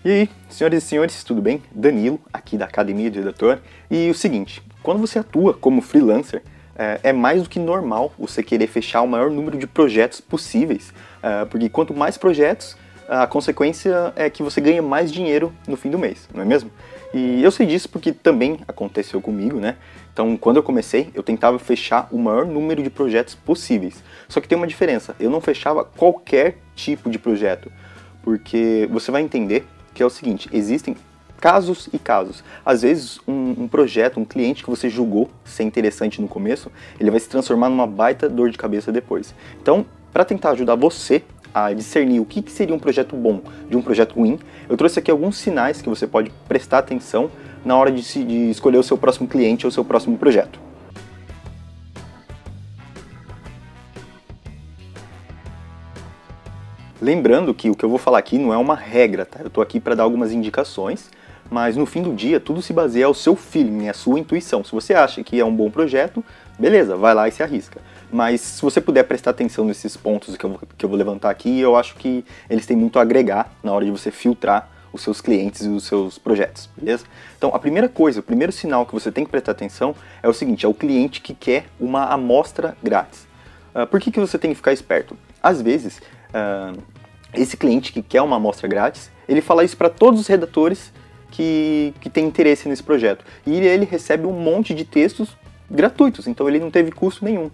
E aí, senhoras e senhores, tudo bem? Danilo, aqui da Academia do Redator. E o seguinte, quando você atua como freelancer, é mais do que normal você querer fechar o maior número de projetos possíveis, porque quanto mais projetos, a consequência é que você ganha mais dinheiro no fim do mês, não é mesmo? E eu sei disso porque também aconteceu comigo, né? Então, quando eu comecei, eu tentava fechar o maior número de projetos possíveis. Só que tem uma diferença, eu não fechava qualquer tipo de projeto, porque você vai entender que é o seguinte, existem casos e casos. Às vezes, um projeto, um cliente que você julgou ser interessante no começo, ele vai se transformar numa baita dor de cabeça depois. Então, para tentar ajudar você a discernir o que seria um projeto bom de um projeto ruim, eu trouxe aqui alguns sinais que você pode prestar atenção na hora de escolher o seu próximo cliente ou o seu próximo projeto. Lembrando que o que eu vou falar aqui não é uma regra, tá? Eu tô aqui para dar algumas indicações, mas no fim do dia tudo se baseia ao seu feeling, à sua intuição. Se você acha que é um bom projeto, beleza, vai lá e se arrisca. Mas se você puder prestar atenção nesses pontos que eu vou levantar aqui, eu acho que eles têm muito a agregar na hora de você filtrar os seus clientes e os seus projetos, beleza? Então a primeira coisa, o primeiro sinal que você tem que prestar atenção é o seguinte, é o cliente que quer uma amostra grátis. Por que você tem que ficar esperto? Às vezes, esse cliente que quer uma amostra grátis, ele fala isso para todos os redatores que têm interesse nesse projeto. E ele recebe um monte de textos gratuitos, então ele não teve custo nenhum.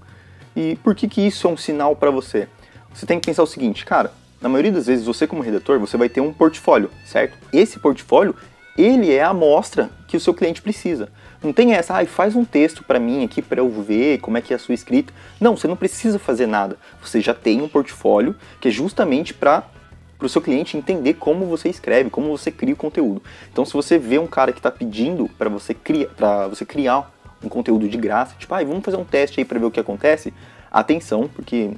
E por que isso é um sinal para você? Você tem que pensar o seguinte, cara, na maioria das vezes você como redator, você vai ter um portfólio, certo? Esse portfólio, ele é a amostra que o seu cliente precisa. Não tem essa, faz um texto para mim aqui para eu ver como é que é a sua escrita. Não, você não precisa fazer nada. Você já tem um portfólio que é justamente para o seu cliente entender como você escreve, como você cria o conteúdo. Então, se você vê um cara que está pedindo para você criar um conteúdo de graça, tipo, vamos fazer um teste aí para ver o que acontece, atenção, porque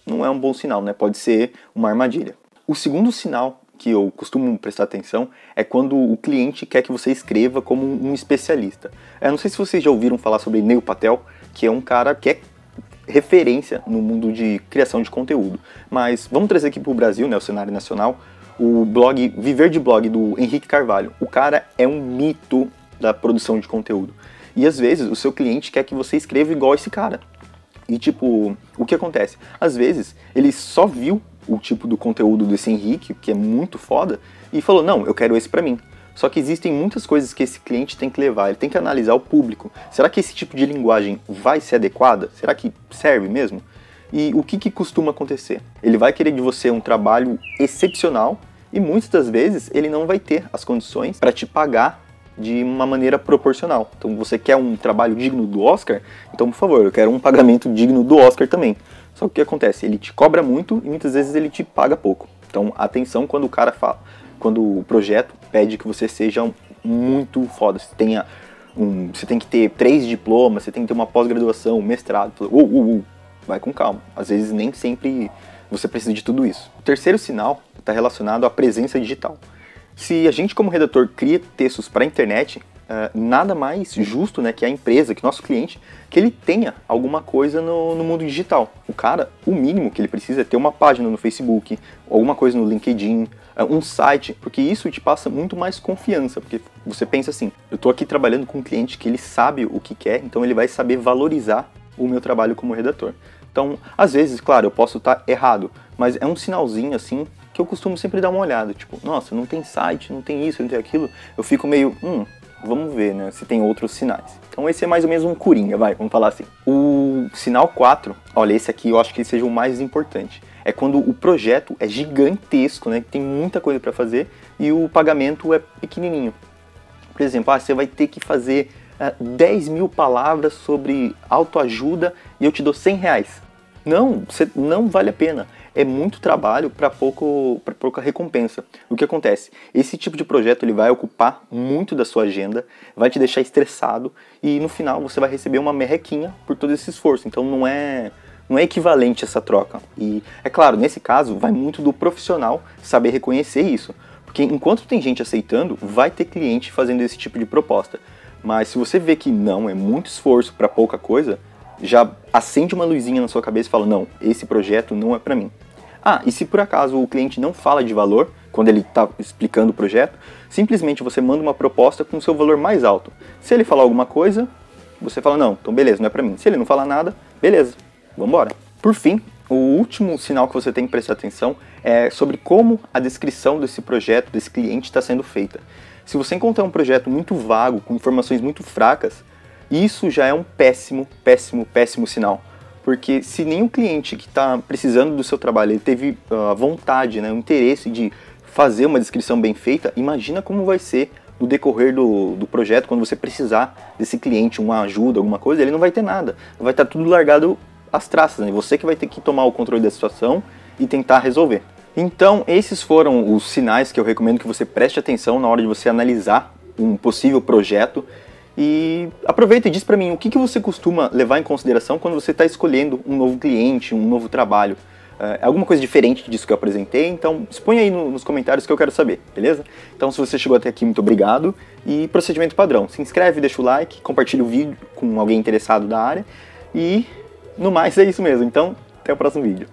não é um bom sinal, né? Pode ser uma armadilha. O segundo sinal que eu costumo prestar atenção é quando o cliente quer que você escreva como um especialista. Eu não sei se vocês já ouviram falar sobre Neil Patel, que é um cara que é referência no mundo de criação de conteúdo. Mas vamos trazer aqui para o Brasil, né, o cenário nacional, o blog Viver de Blog do Henrique Carvalho. O cara é um mito da produção de conteúdo. E às vezes o seu cliente quer que você escreva igual esse cara. E tipo, o que acontece? Às vezes ele só viu o tipo do conteúdo desse Henrique, que é muito foda, e falou, não, eu quero esse pra mim. Só que existem muitas coisas que esse cliente tem que levar, ele tem que analisar o público. Será que esse tipo de linguagem vai ser adequada? Será que serve mesmo? E o que costuma acontecer? Ele vai querer de você um trabalho excepcional e muitas das vezes ele não vai ter as condições para te pagar de uma maneira proporcional. Então você quer um trabalho digno do Oscar? Então, por favor, eu quero um pagamento digno do Oscar também. Só que o que acontece? Ele te cobra muito e muitas vezes ele te paga pouco. Então, atenção quando o cara fala, quando o projeto pede que você seja muito foda. Você tem que ter 3 diplomas, você tem que ter uma pós-graduação, mestrado. Vai com calma. Às vezes nem sempre você precisa de tudo isso. O terceiro sinal está relacionado à presença digital. Se a gente como redator cria textos para a internet, nada mais justo, né, que a empresa, que nosso cliente, que ele tenha alguma coisa no mundo digital. O cara, o mínimo que ele precisa é ter uma página no Facebook, alguma coisa no LinkedIn, um site, porque isso te passa muito mais confiança, porque você pensa assim, eu estou aqui trabalhando com um cliente que ele sabe o que quer, então ele vai saber valorizar o meu trabalho como redator. Então, às vezes, claro, eu posso estar errado, mas é um sinalzinho assim que eu costumo sempre dar uma olhada, tipo, nossa, não tem site, não tem isso, não tem aquilo, eu fico meio, vamos ver, né, se tem outros sinais. Então esse é mais ou menos um coringa, vamos falar assim. O sinal 4, olha, esse aqui eu acho que seja o mais importante, é quando o projeto é gigantesco, né, tem muita coisa para fazer e o pagamento é pequenininho. Por exemplo, você vai ter que fazer 10 mil palavras sobre autoajuda e eu te dou R$100. Não vale a pena. É muito trabalho para pouca recompensa. O que acontece? Esse tipo de projeto ele vai ocupar muito da sua agenda, vai te deixar estressado e no final você vai receber uma merrequinha por todo esse esforço. Então não é equivalente essa troca. E é claro, nesse caso vai muito do profissional saber reconhecer isso. Porque enquanto tem gente aceitando, vai ter cliente fazendo esse tipo de proposta. Mas se você vê que não, é muito esforço para pouca coisa, já acende uma luzinha na sua cabeça e fala, não, esse projeto não é para mim. E se por acaso o cliente não fala de valor, quando ele está explicando o projeto, simplesmente você manda uma proposta com o seu valor mais alto. Se ele falar alguma coisa, você fala, não, então beleza, não é para mim. Se ele não falar nada, beleza, vamos embora. Por fim, o último sinal que você tem que prestar atenção é sobre como a descrição desse projeto, desse cliente, está sendo feita. Se você encontrar um projeto muito vago, com informações muito fracas, isso já é um péssimo, péssimo, péssimo sinal. Porque se nenhum cliente que está precisando do seu trabalho ele teve a vontade, né, o interesse de fazer uma descrição bem feita, imagina como vai ser no decorrer do projeto, quando você precisar desse cliente, uma ajuda, alguma coisa, ele não vai ter nada. Vai estar tudo largado às traças, né? Você que vai ter que tomar o controle da situação e tentar resolver. Então, esses foram os sinais que eu recomendo que você preste atenção na hora de você analisar um possível projeto. E aproveita e diz pra mim, o que você costuma levar em consideração quando você está escolhendo um novo cliente, um novo trabalho? É alguma coisa diferente disso que eu apresentei? Então exponha aí nos comentários que eu quero saber, beleza? Então se você chegou até aqui, muito obrigado. E procedimento padrão, se inscreve, deixa o like, compartilha o vídeo com alguém interessado da área. E no mais é isso mesmo, então até o próximo vídeo.